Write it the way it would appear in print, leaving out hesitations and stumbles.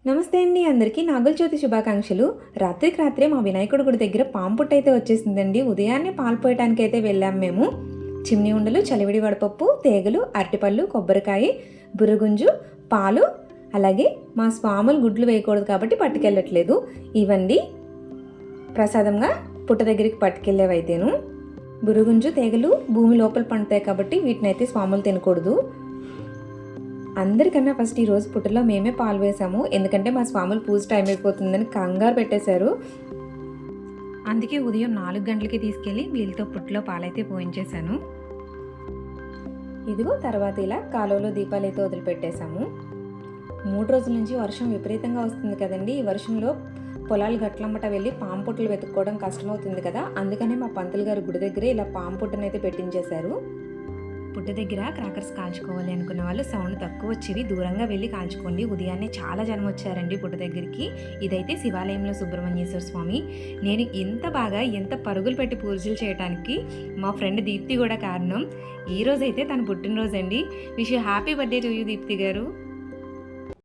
నమస్తే అండి, అందరికీ నాగుల చవితి శుభాకాంక్షలు. రాత్రికి రాత్రే మా వినాయకుడి గుడి దగ్గర పాము పుట్ట అయితే వచ్చేసిందండి. ఉదయాన్నే పాలు పోయటానికి అయితే వెళ్ళాం మేము. చిమ్ని ఉండలు, చలివిడి వడపప్పు, తేగలు, అరటిపళ్ళు, కొబ్బరికాయ, బుర్రగుంజు, పాలు, అలాగే మా స్వాములు గుడ్లు వేయకూడదు కాబట్టి పట్టుకెళ్ళట్లేదు. ఇవండి ప్రసాదంగా పుట్ట దగ్గరికి పట్టుకెళ్ళేవైతేను. బుర్రగుంజు, తేగలు భూమి లోపల పండుతాయి కాబట్టి వీటిని అయితే స్వాములు తినకూడదు. అందరికన్నా ఫస్ట్ ఈరోజు పుట్టలో మేమే పాలు వేసాము. ఎందుకంటే మా స్వాములు పూజ టైం అయిపోతుందని కంగారు పెట్టేశారు. అందుకే ఉదయం 4 గంటలకి తీసుకెళ్ళి వీళ్ళతో పుట్టలో పాలైతే పోయించేశాను. ఇదిగో తర్వాత ఇలా కాలువలో దీపాలు అయితే వదిలిపెట్టేశాము. 3 రోజుల నుంచి వర్షం విపరీతంగా వస్తుంది కదండి. ఈ వర్షంలో పొలాలు గట్లమ్మట వెళ్ళి పాము పుట్టలు వెతుక్కోవడం కష్టమవుతుంది కదా. అందుకనే మా పంతులు గారు గుడి దగ్గరే ఇలా పాము పుట్టనైతే పెట్టించేశారు. పుట్ట దగ్గర క్రాకర్స్ కాల్చుకోవాలి అనుకున్న వాళ్ళు సౌండ్ తక్కువ వచ్చేవి దూరంగా వెళ్ళి కాల్చుకోండి. ఉదయాన్నే చాలా జనం వచ్చారండి పుట్ట దగ్గరికి. ఇదైతే శివాలయంలో సుబ్రహ్మణ్యేశ్వర స్వామి. నేను ఎంత పరుగులు పెట్టి పూజలు చేయడానికి మా ఫ్రెండ్ దీప్తి కూడా కారణం. ఈరోజైతే తన పుట్టినరోజు అండి. Wish you happy birthday to you Deepthi గారు.